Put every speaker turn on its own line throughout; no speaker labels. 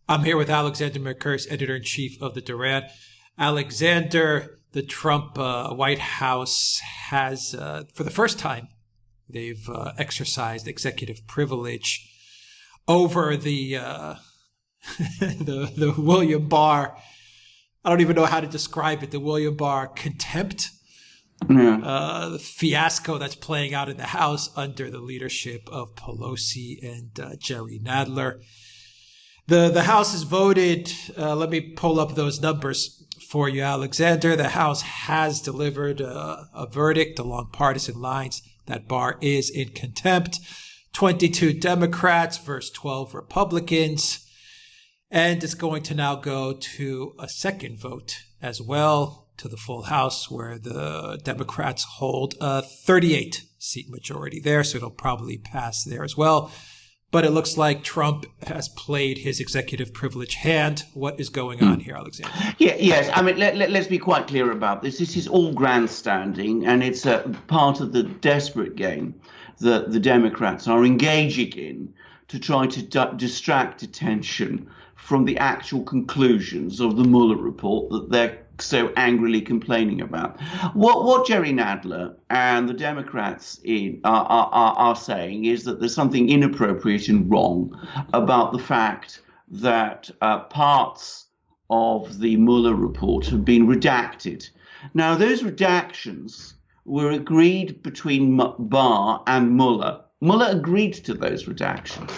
I'm here with Alexander Mercouris, editor-in-chief of the Duran. Alexander, the Trump White House has, for the first time, they've exercised executive privilege over the the William Barr. I don't even know how to describe it. The William Barr contempt.
Yeah.
The fiasco that's playing out in the House under the leadership of Pelosi and Jerry Nadler. The House has voted. Let me pull up those numbers for you, Alexander. The House has delivered a verdict along partisan lines that Barr is in contempt. 22 Democrats versus 12 Republicans. And it's going to now go to a second vote as well, to the full House, where the Democrats hold a 38-seat majority there, so it'll probably pass there as well. But it looks like Trump has played his executive privilege hand. What is going on here, Alexander?
Yes. I mean, let's be quite clear about this. This is all grandstanding, and it's a part of the desperate game that the Democrats are engaging in to try to distract attention from the actual conclusions of the Mueller report that they're so angrily complaining about. What Jerry Nadler and the Democrats are saying is that there's something inappropriate and wrong about the fact that parts of the Mueller report have been redacted. Now, those redactions were agreed between Barr and Mueller. Mueller agreed to those redactions.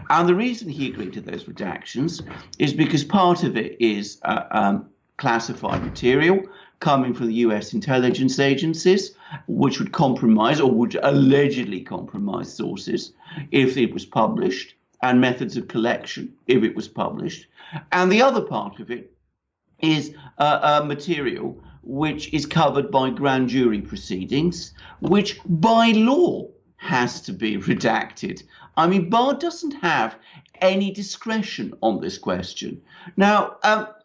And the reason he agreed to those redactions is because part of it is classified material coming from the US intelligence agencies, which would compromise or would allegedly compromise sources if it was published, and methods of collection if it was published. And the other part of it is material which is covered by grand jury proceedings, which by law has to be redacted. I mean, Barr doesn't have any discretion on this question. Now,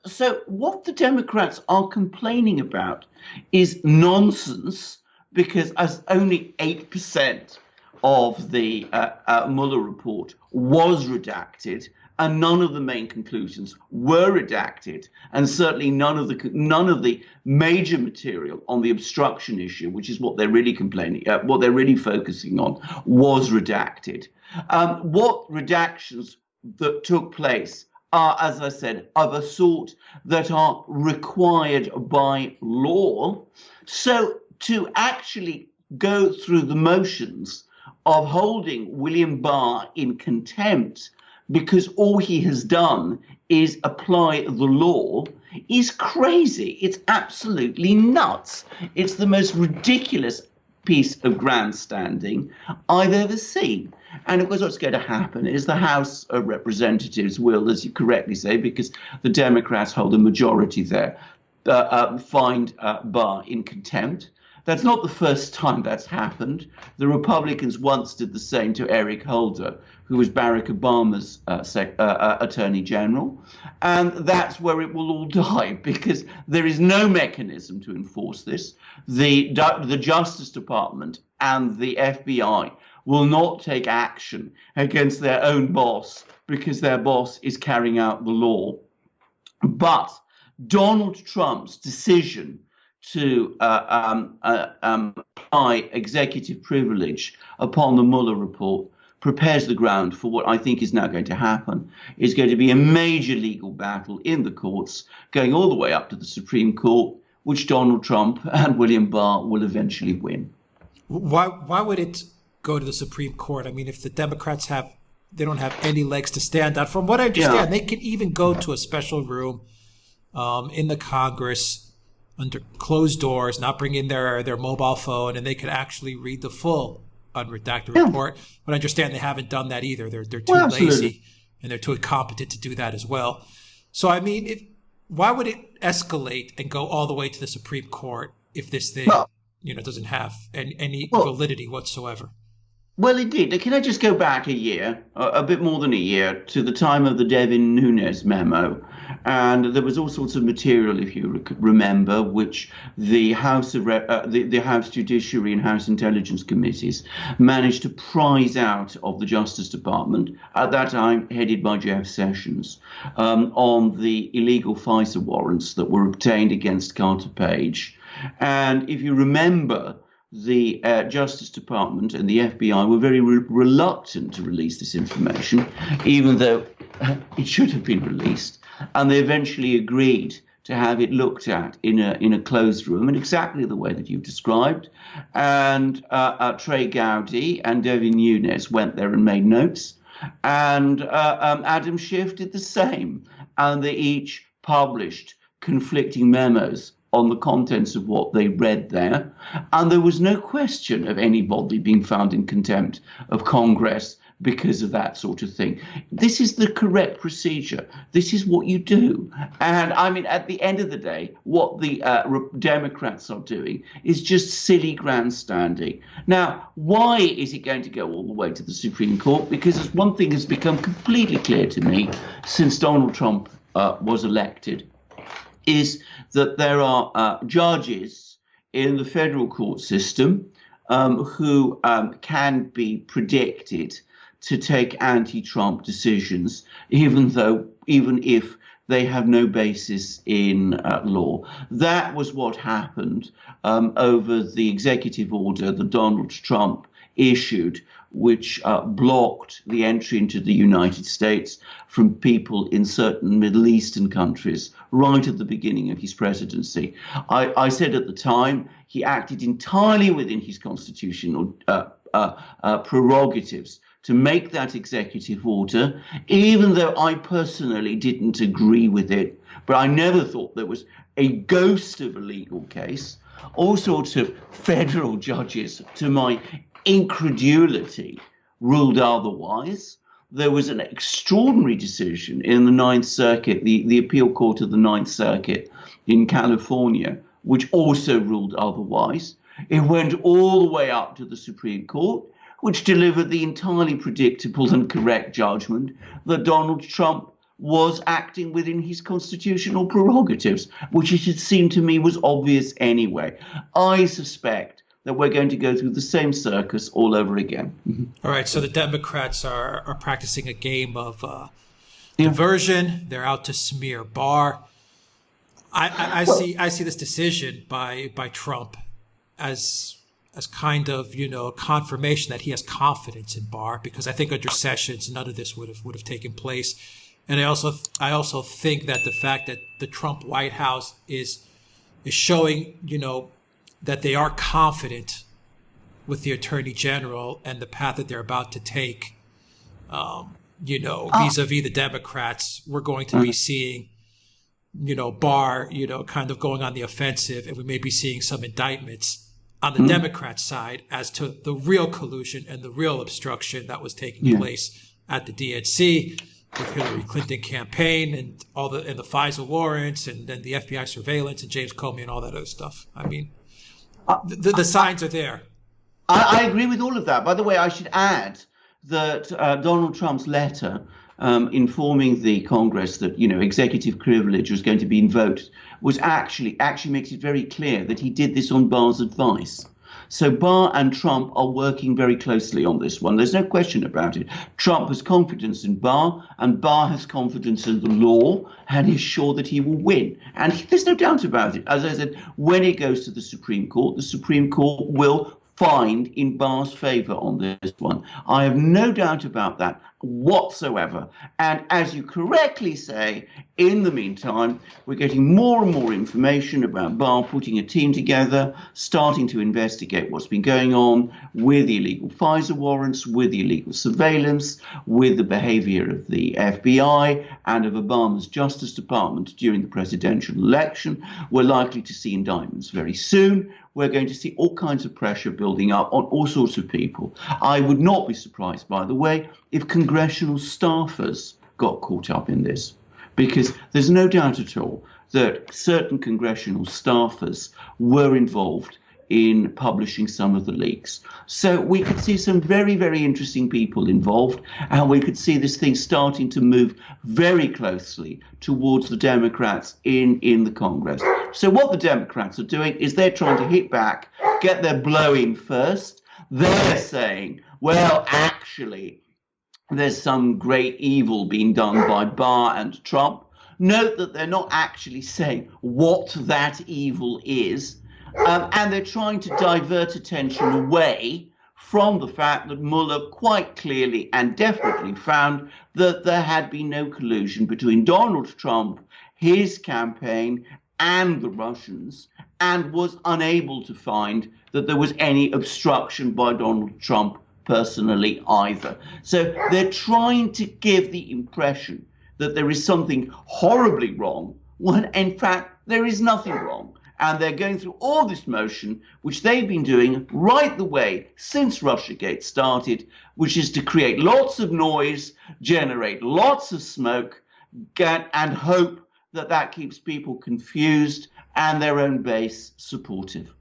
so what the Democrats are complaining about is nonsense, because as only 8% of the Mueller report was redacted, and none of the main conclusions were redacted, and certainly none of the major material on the obstruction issue, which is what they're really complaining, what they're really focusing on, was redacted. What redactions that took place are, as I said, of a sort that are required by law. So to actually go through the motions of holding William Barr in contempt because all he has done is apply the law is crazy. It's absolutely nuts. It's the most ridiculous piece of grandstanding I've ever seen. And of course, what's going to happen is the House of Representatives will, as you correctly say, because the Democrats hold a majority there, find Barr in contempt. That's not the first time that's happened. The Republicans once did the same to Eric Holder, who was Barack Obama's Attorney General. And that's where it will all die, because there is no mechanism to enforce this. The Justice Department and the FBI will not take action against their own boss because their boss is carrying out the law. But Donald Trump's decision to apply executive privilege upon the Mueller report prepares the ground for what I think is now going to happen. It's going to be a major legal battle in the courts, going all the way up to the Supreme Court, which Donald Trump and William Barr will eventually win.
Why would it go to the Supreme Court? I mean, if the Democrats they don't have any legs to stand on. From what I understand, they can even go to a special room in the Congress under closed doors, not bring in their mobile phone, and they could actually read the full unredacted report. But I understand they haven't done that either. They're too lazy, and they're too incompetent to do that as well. So, I mean, why would it escalate and go all the way to the Supreme Court if this thing doesn't have any validity whatsoever?
Well, indeed. Can I just go back a year, a bit more than a year, to the time of the Devin Nunes memo, And there was all sorts of material, if you remember, which the House Judiciary and House Intelligence Committees managed to prize out of the Justice Department, at that time headed by Jeff Sessions, on the illegal FISA warrants that were obtained against Carter Page. And if you remember, the Justice Department and the FBI were very reluctant to release this information, even though it should have been released. And they eventually agreed to have it looked at in a closed room in exactly the way that you've described. And Trey Gowdy and Devin Nunes went there and made notes. And Adam Schiff did the same. And they each published conflicting memos on the contents of what they read there. And there was no question of anybody being found in contempt of Congress because of that sort of thing. This is the correct procedure. This is what you do. And I mean, at the end of the day, what the Democrats are doing is just silly grandstanding. Now, why is it going to go all the way to the Supreme Court? Because one thing has become completely clear to me since Donald Trump was elected, is that there are judges in the federal court system who can be predicted to take anti-Trump decisions, even if they have no basis in law. That was what happened over the executive order that Donald Trump issued, which blocked the entry into the United States from people in certain Middle Eastern countries right at the beginning of his presidency. I said at the time he acted entirely within his constitutional prerogatives to make that executive order, even though I personally didn't agree with it. But I never thought there was a ghost of a legal case. All sorts of federal judges, to my incredulity, ruled otherwise. There was an extraordinary decision in the Ninth Circuit, the appeal court of the Ninth Circuit in California, which also ruled otherwise. It went all the way up to the Supreme Court, which delivered the entirely predictable and correct judgment that Donald Trump was acting within his constitutional prerogatives, which it had seemed to me was obvious anyway. I suspect that we're going to go through the same circus all over again.
All right, so the Democrats are practicing a game of diversion. They're out to smear Barr. I see this decision by Trump as kind of, confirmation that he has confidence in Barr, because I think under Sessions none of this would have taken place. And I also think that the fact that the Trump White House is showing, that they are confident with the Attorney General and the path that they're about to take, vis-a-vis the Democrats, we're going to be seeing, Barr, kind of going on the offensive, and we may be seeing some indictments on the Democrat side as to the real collusion and the real obstruction that was taking place at the DNC with Hillary Clinton campaign and the FISA warrants and then the FBI surveillance and James Comey and all that other stuff. I mean, the signs are there.
I agree with all of that. By the way, I should add that Donald Trump's letter informing the Congress that, executive privilege was going to be invoked was actually makes it very clear that he did this on Barr's advice. So Barr and Trump are working very closely on this one. There's no question about it. Trump has confidence in Barr, and Barr has confidence in the law, and is sure that he will win. And there's no doubt about it. As I said, when it goes to the Supreme Court will find in Barr's favor on this one. I have no doubt about that whatsoever. And as you correctly say, in the meantime, we're getting more and more information about Barr putting a team together, starting to investigate what's been going on with the illegal FISA warrants, with the illegal surveillance, with the behavior of the FBI and of Obama's Justice Department during the presidential election. We're likely to see indictments very soon. We're going to see all kinds of pressure building up on all sorts of people. I would not be surprised, by the way, if congressional staffers got caught up in this, because there's no doubt at all that certain congressional staffers were involved in publishing some of the leaks. So we could see some very, very interesting people involved, and we could see this thing starting to move very closely towards the Democrats in the Congress. So what the Democrats are doing is they're trying to hit back, get their blow in first. They're saying, well, actually, there's some great evil being done by Barr and Trump. Note that they're not actually saying what that evil is. And they're trying to divert attention away from the fact that Mueller quite clearly and definitely found that there had been no collusion between Donald Trump, his campaign, and the Russians, and was unable to find that there was any obstruction by Donald Trump personally either. So they're trying to give the impression that there is something horribly wrong, when in fact there is nothing wrong. And they're going through all this motion, which they've been doing right the way since Russiagate started, which is to create lots of noise, generate lots of smoke, and hope that that keeps people confused and their own base supportive.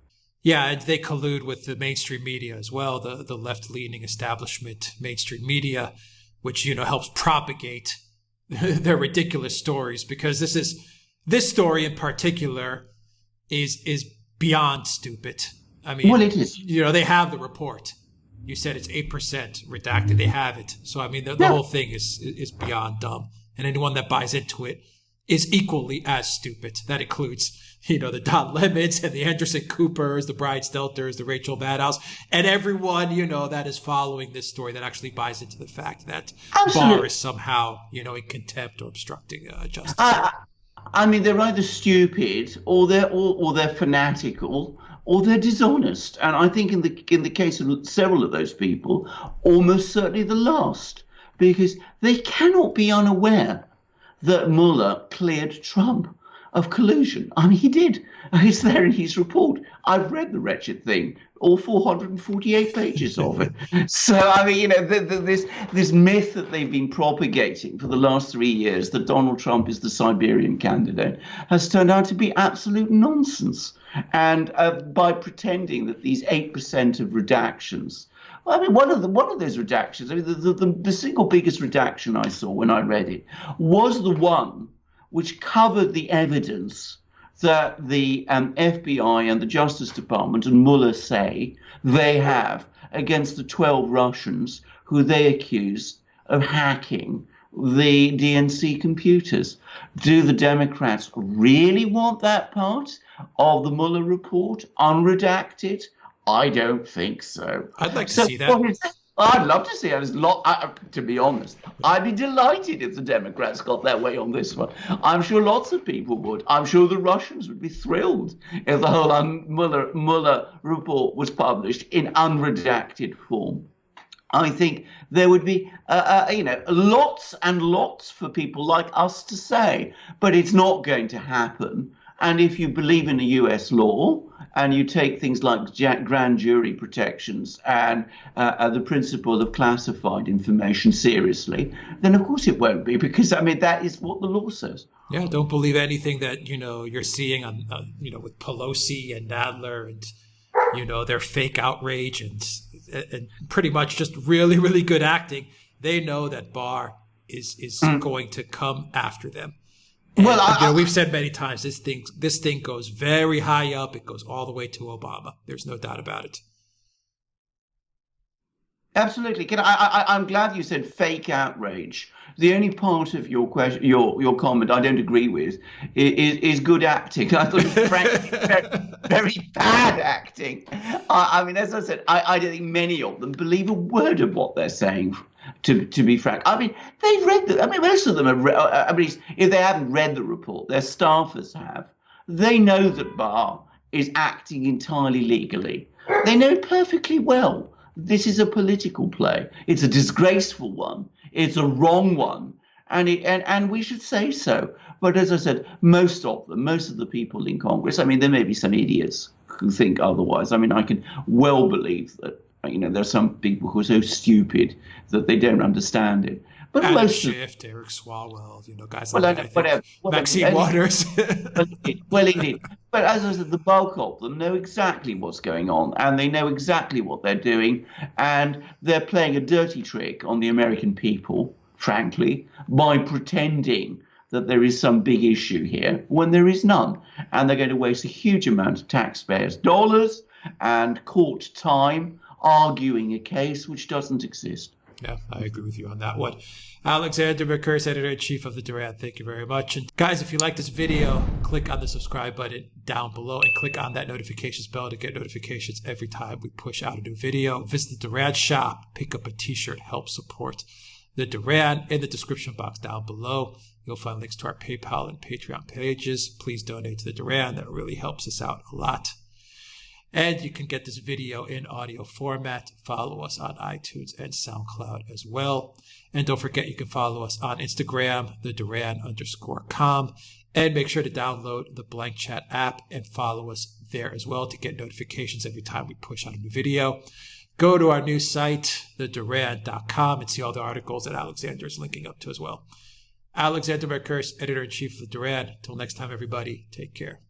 Yeah, and they collude with the mainstream media as well, the left-leaning establishment mainstream media, which, helps propagate their ridiculous stories, because this story in particular is beyond stupid. I mean,
well, it is.
They have the report. You said it's 8% redacted. They have it. So, I mean, the whole thing is beyond dumb. And anyone that buys into it is equally as stupid. That includes, the Don Lemons and the Anderson Coopers, the Brian Stelters, the Rachel Maddows, and everyone, that is following this story that actually buys into the fact that Barr is somehow, in contempt or obstructing justice.
I mean, they're either stupid or they're fanatical or they're dishonest. And I think in the case of several of those people, almost certainly the last, because they cannot be unaware that Mueller cleared Trump of collusion. I mean, he did. It's there in his report. I've read the wretched thing, all 448 pages of it. So, I mean, this myth that they've been propagating for the last 3 years that Donald Trump is the Siberian candidate has turned out to be absolute nonsense. And by pretending that these 8% of redactions, I mean, one of those redactions, I mean, the single biggest redaction I saw when I read it was the one which covered the evidence that the FBI and the Justice Department and Mueller say they have against the 12 Russians who they accuse of hacking the DNC computers. Do the Democrats really want that part of the Mueller report unredacted? I don't think so.
I'd like to see that.
I'd love to see it. To be honest, I'd be delighted if the Democrats got their way on this one. I'm sure lots of people would. I'm sure the Russians would be thrilled if the whole Mueller report was published in unredacted form. I think there would be, lots and lots for people like us to say, but it's not going to happen. And if you believe in a US law and you take things like grand jury protections and the principle of classified information seriously, then of course it won't be, because, I mean, that is what the law says.
Yeah, don't believe anything that, you're seeing on, with Pelosi and Nadler and, their fake outrage and pretty much just really, really good acting. They know that Barr is going to come after them. And, well, we've said many times, this thing goes very high up. It goes all the way to Obama. There's no doubt about it.
Absolutely. I'm glad you said fake outrage. The only part of your question, your comment I don't agree with is good acting. I thought it was frankly very bad acting. I mean, as I said, I don't think many of them believe a word of what they're saying. To be frank, I mean, they've read I mean, most of them have read. I mean, if they haven't read the report, their staffers have. They know that Barr is acting entirely legally. They know perfectly well this is a political play. It's a disgraceful one. It's a wrong one, and we should say so. But as I said, most of the people in Congress. I mean, there may be some idiots who think otherwise. I mean, I can well believe that. There are some people who are so stupid that they don't understand it. But
Adam
most of
Schiff, Derek Swalwell, guys
well,
like that, I think. Maxine Waters.
well, indeed. But as I said, the bulk of them know exactly what's going on, and they know exactly what they're doing, and they're playing a dirty trick on the American people, frankly, by pretending that there is some big issue here when there is none. And they're going to waste a huge amount of taxpayers' dollars and court time arguing a case which doesn't exist.
Yeah, I agree with you on that one. Alexander Mercouris, Editor-in-Chief of the Duran, thank you very much. And guys, if you like this video, click on the subscribe button down below and click on that notifications bell to get notifications every time we push out a new video. Visit the Duran shop, pick up a t-shirt, help support the Duran. In the description box down below, you'll find links to our PayPal and Patreon pages. Please donate to the Duran. That really helps us out a lot. And you can get this video in audio format. Follow us on iTunes and SoundCloud as well. And don't forget, you can follow us on Instagram, @theduran_com. And make sure to download the Blank Chat app and follow us there as well to get notifications every time we push out a new video. Go to our new site, theduran.com, and see all the articles that Alexander is linking up to as well. Alexander Mercouris, Editor-in-Chief of the Duran. Till next time, everybody, take care.